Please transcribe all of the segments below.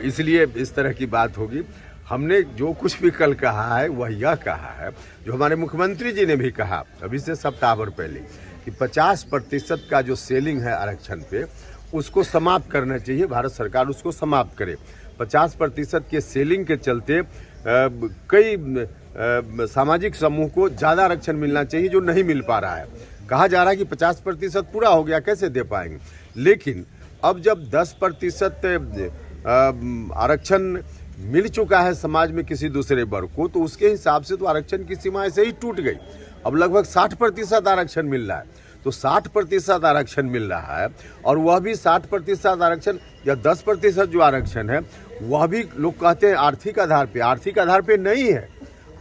इसलिए इस तरह की बात होगी। हमने जो कुछ भी कल कहा है वह यह कहा है, जो हमारे मुख्यमंत्री जी ने भी कहा अभी से सप्ताह भर पहले, कि 50% का जो सेलिंग है आरक्षण पे उसको समाप्त करना चाहिए, भारत सरकार उसको समाप्त करे। 50% के सेलिंग के चलते कई सामाजिक समूह को ज़्यादा आरक्षण मिलना चाहिए जो नहीं मिल पा रहा है। कहा जा रहा है कि 50% पूरा हो गया, कैसे दे पाएंगे। लेकिन अब जब 10% आरक्षण मिल चुका है समाज में किसी दूसरे वर्ग को, तो उसके हिसाब से तो आरक्षण की सीमा ऐसे ही टूट गई। अब लगभग 60% आरक्षण मिल रहा है, तो 60% आरक्षण मिल रहा है, और वह भी 60% आरक्षण या 10% जो आरक्षण है वह भी लोग कहते हैं आर्थिक आधार पे। आर्थिक आधार पे नहीं है।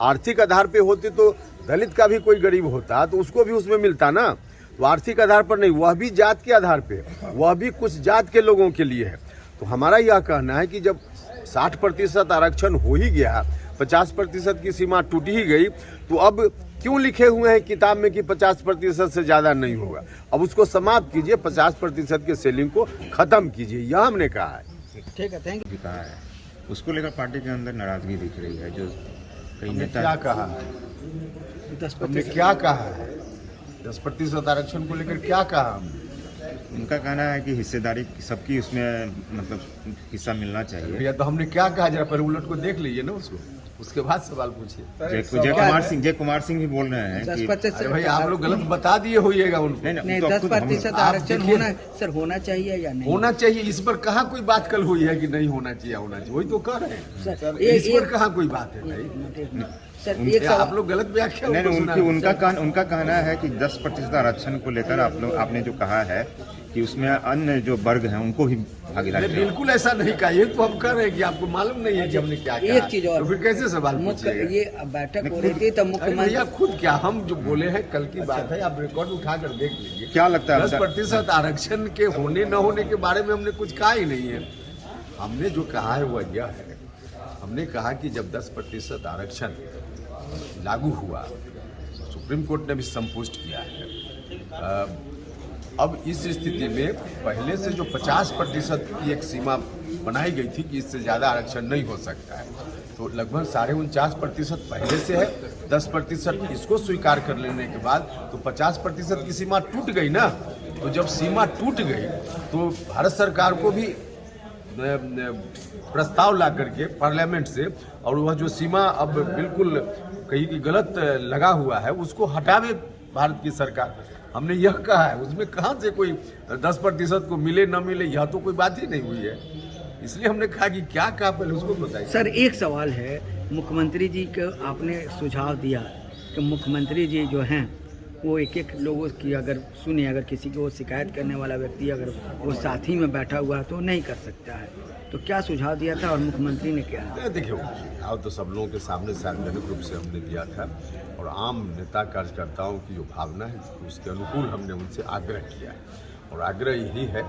आर्थिक आधार पे होती तो दलित का भी कोई गरीब होता तो उसको भी उसमें मिलता ना। तो आर्थिक आधार पर नहीं, वह भी जात के आधार पे, वह भी कुछ जात के लोगों के लिए है। तो हमारा यह कहना है कि जब 60% आरक्षण हो ही गया, 50% की सीमा टूट ही गई, तो अब क्यों लिखे हुए हैं किताब में कि 50% से ज़्यादा नहीं होगा। अब उसको समाप्त कीजिए, 50% के सेलिंग को ख़त्म कीजिए, यह हमने कहा है। ठीक है, थैंक यू। कहा है उसको लेकर पार्टी के अंदर नाराजगी दिख रही है। जो कई नेता क्या कहा है, 10% क्या कहा है, 10% आरक्षण को लेकर क्या कहा हमने? उनका कहना है कि हिस्सेदारी सबकी उसमें मतलब हिस्सा मिलना चाहिए। भैया तो हमने क्या कहा, जरा पहले उलट को देख लीजिए ना उसको, उसके बाद सवाल पूछिए। जय कुमार सिंह भी बोल रहे हैं कि 10% भाई आप लोग गलत बता दिए होइएगा उनको। नहीं, 10% आरक्षण होना चाहिए या नहीं होना चाहिए, इस पर कहाँ कोई बात कल हुई है कि नहीं होना चाहिए, होना चाहिए, वही तो कह रहे हैं। इस पर कहाँ कोई बात है भाई? सर, एक आप लोग गलत व्याख्या। नहीं, उनका कहना है कि 10% आरक्षण को लेकर आपने जो कहा है कि उसमें अन्य जो वर्ग हैं उनको भी भागीदारी। बिल्कुल ऐसा नहीं कहा, ये तो हम कह रहे हैं कि आपको मालूम नहीं है कि हमने क्या कहा। एक चीज और, तो फिर कैसे सवाल पूछिएगा? ये बैठक हो रही थी तो मुख्यमंत्री भैया खुद क्या, हम जो बोले हैं कल की बात है, आप रिकॉर्ड उठा कर देख लीजिए। क्या लगता है 10% आरक्षण के होने न होने के बारे में हमने कुछ कहा ही नहीं है। हमने जो कहा है वह यह है, हमने कहा कि जब 10% आरक्षण लागू हुआ, सुप्रीम कोर्ट ने भी संपुष्ट किया है। अब इस स्थिति में पहले से जो 50% की एक सीमा बनाई गई थी कि इससे ज़्यादा आरक्षण नहीं हो सकता है, तो लगभग 49.5% पहले से है। 10% इसको स्वीकार कर लेने के बाद तो 50% की सीमा टूट गई ना। तो जब सीमा टूट गई तो भारत सरकार को भी प्रस्ताव ला करके पार्लियामेंट से, और वह जो सीमा अब बिल्कुल कहीं की गलत लगा हुआ है उसको हटावे भारत की सरकार। हमने यह कहा है, उसमें कहाँ से कोई 10% को मिले न मिले, यह तो कोई बात ही नहीं हुई है। इसलिए हमने कहा कि क्या कहा पहले उसको बताइए। सर, एक सवाल है, मुख्यमंत्री जी को आपने सुझाव दिया कि मुख्यमंत्री जी जो हैं वो एक लोगों की अगर सुने, अगर किसी को शिकायत करने वाला व्यक्ति अगर वो साथी में बैठा हुआ है तो नहीं कर सकता है, तो क्या सुझाव दिया था और मुख्यमंत्री ने क्या? देखिए, सुझाव तो सब लोगों के सामने सार्वजनिक रूप से हमने दिया था, और आम नेता कार्यकर्ताओं की जो भावना है उसके अनुकूल हमने उनसे आग्रह किया है। और आग्रह यही है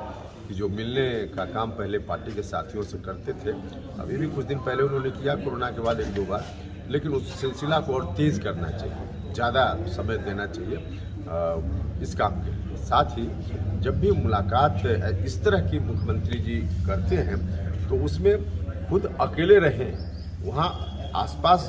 कि जो मिलने का काम पहले पार्टी के साथियों से करते थे, अभी भी कुछ दिन पहले उन्होंने किया कोरोना के बाद 1-2 बार, लेकिन उस सिलसिला को और तेज़ करना चाहिए, ज़्यादा समय देना चाहिए इस काम के लिए। साथ ही जब भी मुलाकात इस तरह की मुख्यमंत्री जी करते हैं तो उसमें खुद अकेले रहें, वहाँ आसपास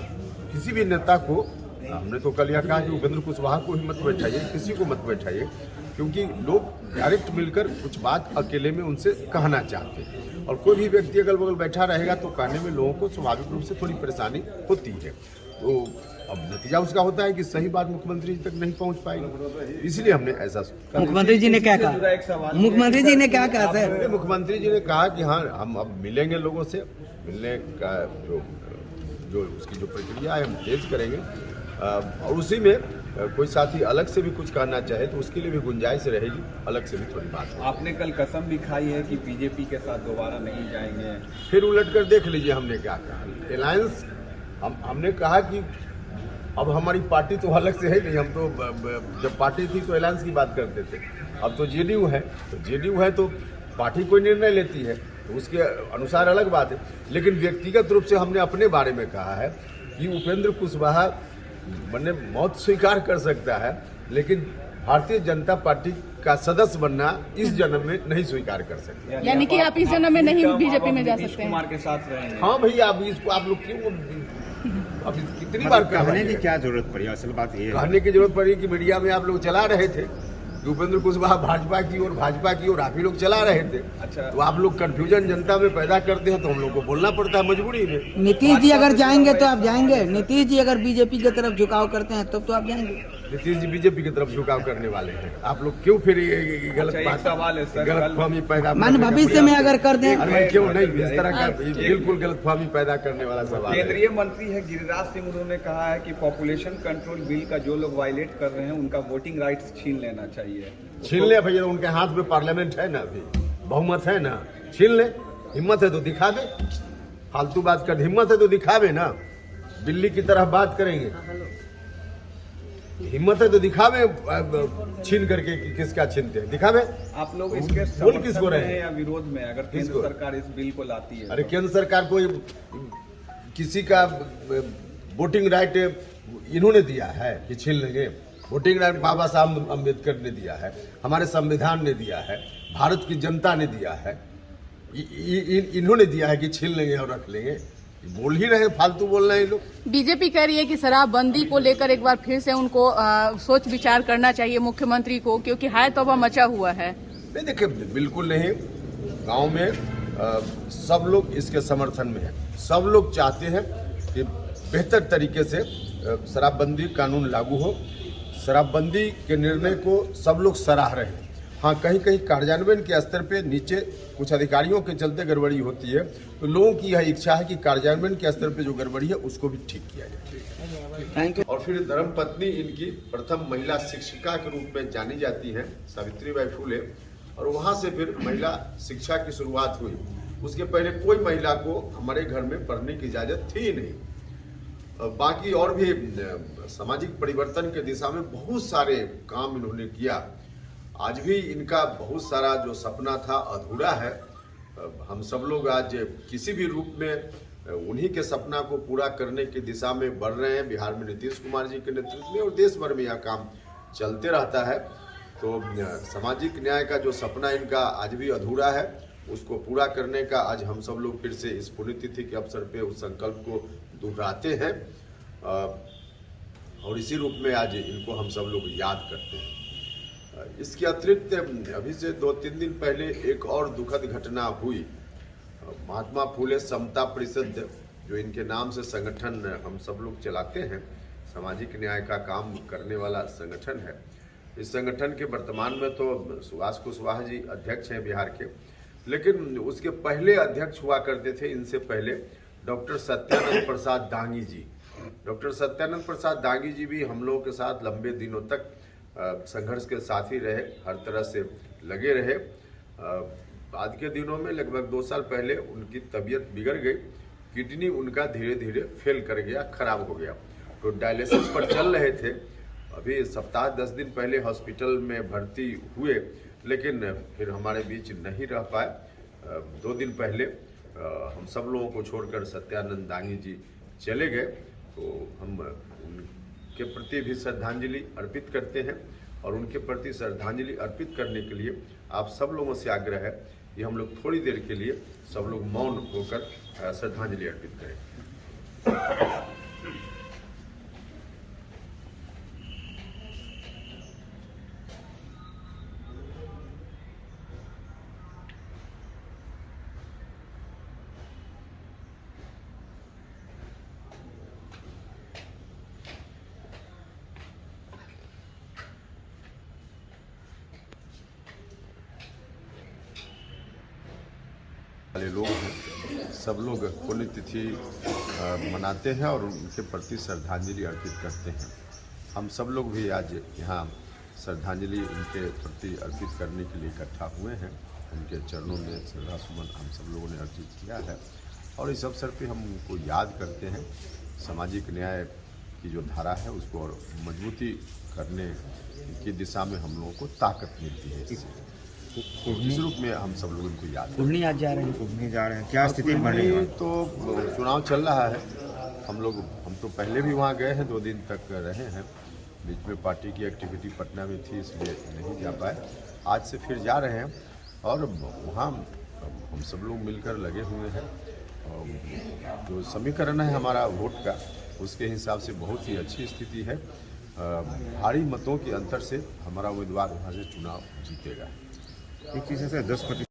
किसी भी नेता को, हमने तो कल यह कहा कि उपेंद्र कुशवाहा को ही मत बैठाइए, किसी को मत बैठाइए, क्योंकि लोग डायरेक्ट मिलकर कुछ बात अकेले में उनसे कहना चाहते हैं, और कोई भी व्यक्ति अगल बगल बैठा रहेगा तो कहने में लोगों को स्वाभाविक रूप से थोड़ी परेशानी होती है। तो अब नतीजा उसका होता है कि सही बात मुख्यमंत्री जी तक नहीं पहुंच पाएगी, इसलिए हमने ऐसा। मुख्यमंत्री जी ने क्या कहा? मुख्यमंत्री जी ने क्या कहा सर? मुख्यमंत्री जी ने कहा कि हाँ, हम अब मिलेंगे लोगों से, मिलने का जो उसकी जो प्रक्रिया है हम तेज करेंगे, और उसी में कोई साथी अलग से भी कुछ कहना चाहे तो उसके लिए भी गुंजाइश रहेगी, अलग से भी थोड़ी बात। आपने कल कसम भी खाई है कि बीजेपी के साथ दोबारा नहीं जाएंगे, फिर उलट कर देख लीजिए हमने क्या कहा। अलायंस हमने कहा कि अब हमारी पार्टी तो अलग से है नहीं, हम तो जब पार्टी थी तो अलायंस की बात करते थे, अब तो जेडीयू है, तो जेडीयू है तो पार्टी कोई निर्णय लेती है तो उसके अनुसार अलग बात है। लेकिन व्यक्तिगत रूप से हमने अपने बारे में कहा है कि उपेंद्र कुशवाहा मने मौत स्वीकार कर सकता है, लेकिन भारतीय जनता पार्टी का सदस्य बनना इस जन्म में नहीं स्वीकार कर सकते। यानी कि आप इस जन्म में नहीं बीजेपी में जा नीतीश सकते हैं। कुमार के साथ रहेंगे। हाँ भैया, अब इसको आप लोग क्यों अब कितनी बार कहने की क्या जरूरत पड़ी, असल बात ये है। कहने की जरूरत पड़ी कि मीडिया में आप लोग चला रहे थे कि उपेंद्र कुशवाहा भाजपा की ओर आप ही लोग चला रहे थे। अच्छा। तो आप लोग कंफ्यूजन जनता में पैदा करते हैं, तो हम लोग को बोलना पड़ता है मजबूरी में। नीतीश जी अगर जाएंगे तो आप जाएंगे, नीतीश जी अगर बीजेपी की तरफ झुकाव करते हैं तब तो आप जाएंगे। नीतीश जी बीजेपी की तरफ झुकाव करने वाले हैं, आप लोग क्यों फिर ये गलत अच्छा, एक बात, सवाल है सर, गलतफहमी पैदा मान करने का भविष्य में अगर कर दें, अरे क्यों नहीं, इस तरह का बिल्कुल गलतफहमी पैदा करने वाला सवाल है। केंद्रीय मंत्री है गिरिराज सिंह, उन्होंने कहा है कि पॉपुलेशन कंट्रोल बिल का जो लोग वायलेट कर रहे हैं उनका वोटिंग राइट्स छीन लेना चाहिए। छीन ले भैया, उनके हाथ में पार्लियामेंट है ना, अभी बहुमत है ना, छीन ले। हिम्मत है तो दिखा दे, फालतू बात कर, हिम्मत है तो दिखावे ना। बिल्ली की तरह बात करेंगे, हिम्मत है तो दिखावे, छीन करके कि किसका छीनते हैं, दिखावे। आप लोग इसके बोल किसको समर्थन रहे में हैं? हैं या विरोध में, अगर केंद्र किसको? सरकार इस बिल को लाती है? अरे केंद्र सरकार को किसी का वोटिंग राइट इन्होंने दिया है कि छीन लेंगे? वोटिंग राइट बाबा साहब अम्बेडकर ने दिया है, हमारे संविधान ने दिया है, भारत की जनता ने दिया है, इन्होंने दिया है कि छीन लेंगे और रख लेंगे। बोल ही रहे, फालतू बोल रहे हैं लोग। बीजेपी कह रही है कि शराबबंदी को लेकर एक बार फिर से उनको सोच विचार करना चाहिए मुख्यमंत्री को, क्योंकि हाय तौबा मचा हुआ है। नहीं देखिए, बिल्कुल नहीं। गांव में सब लोग इसके समर्थन में है, सब लोग चाहते हैं कि बेहतर तरीके से शराबबंदी कानून लागू हो। शराबबंदी के निर्णय को सब लोग सराह रहे हैं। हाँ, कहीं कहीं कार्यान्वयन के स्तर पे नीचे कुछ अधिकारियों के चलते गड़बड़ी होती है, तो लोगों की यह इच्छा है कि कार्यान्वयन के स्तर पे जो गड़बड़ी है उसको भी ठीक किया जाए। Thank you. और फिर धर्मपत्नी इनकी प्रथम महिला शिक्षिका के रूप में जानी जाती हैं, सावित्रीबाई फुले, और वहाँ से फिर महिला शिक्षा की शुरुआत हुई। उसके पहले कोई महिला को हमारे घर में पढ़ने की इजाज़त थी ही नहीं। बाकी और भी सामाजिक परिवर्तन के दिशा में बहुत सारे काम इन्होंने किया। आज भी इनका बहुत सारा जो सपना था अधूरा है। हम सब लोग आज किसी भी रूप में उन्हीं के सपना को पूरा करने की दिशा में बढ़ रहे हैं। बिहार में नीतीश कुमार जी के नेतृत्व में और देश भर में यह काम चलते रहता है। तो सामाजिक न्याय का जो सपना इनका आज भी अधूरा है, उसको पूरा करने का आज हम सब लोग फिर से इस पुण्यतिथि के अवसर पे उस संकल्प को दोहराते हैं और इसी रूप में आज इनको हम सब लोग याद करते हैं। इसके अतिरिक्त अभी से 2-3 दिन पहले एक और दुखद घटना हुई। महात्मा फुले समता परिषद, जो इनके नाम से संगठन हम सब लोग चलाते हैं, सामाजिक न्याय का काम करने वाला संगठन है। इस संगठन के वर्तमान में तो सुभाष कुशवाहा जी अध्यक्ष हैं बिहार के, लेकिन उसके पहले अध्यक्ष हुआ करते थे इनसे पहले डॉक्टर सत्यानंद प्रसाद दांगी जी। डॉक्टर सत्यानंद प्रसाद दांगी जी भी हम लोगों के साथ लंबे दिनों तक संघर्ष के साथी रहे, हर तरह से लगे रहे। बाद के दिनों में लगभग 2 साल पहले उनकी तबीयत बिगड़ गई, किडनी उनका धीरे धीरे फेल कर गया, खराब हो गया, तो डायलिसिस पर चल रहे थे। अभी सप्ताह 10 दिन पहले हॉस्पिटल में भर्ती हुए, लेकिन फिर हमारे बीच नहीं रह पाए। 2 दिन पहले हम सब लोगों को छोड़कर सत्यानंद दांगी जी चले गए। तो हम उनके प्रति भी श्रद्धांजलि अर्पित करते हैं और उनके प्रति श्रद्धांजलि अर्पित करने के लिए आप सब लोगों से आग्रह है कि हम लोग थोड़ी देर के लिए सब लोग मौन होकर श्रद्धांजलि अर्पित करें। वाले लोग हैं, सब लोग पुण्यतिथि मनाते हैं और उनके प्रति श्रद्धांजलि अर्पित करते हैं। हम सब लोग भी आज यहाँ श्रद्धांजलि उनके प्रति अर्पित करने के लिए इकट्ठा हुए हैं। उनके चरणों में श्रद्धा सुमन हम सब लोगों ने अर्पित किया है और इस अवसर पे हम उनको याद करते हैं। सामाजिक न्याय की जो धारा है उसको और मजबूती करने की दिशा में हम लोगों को ताकत मिलती है। इससे इस रूप में हम सब लोग इनको याद कुर्नी आज जा रहे हैं, घूमने जा रहे हैं, क्या स्थिति बन रही है? तो चुनाव चल रहा है। हम तो पहले भी वहाँ गए हैं, 2 दिन तक रहे हैं। बीच में पार्टी की एक्टिविटी पटना में थी इसलिए नहीं जा पाए। आज से फिर जा रहे हैं और वहाँ हम सब लोग मिलकर लगे हुए हैं। और जो समीकरण है हमारा वोट का, उसके हिसाब से बहुत ही अच्छी स्थिति है। भारी मतों के अंतर से हमारा उम्मीदवार वहाँ से चुनाव जीतेगा। एक चीज़ है सर, 10%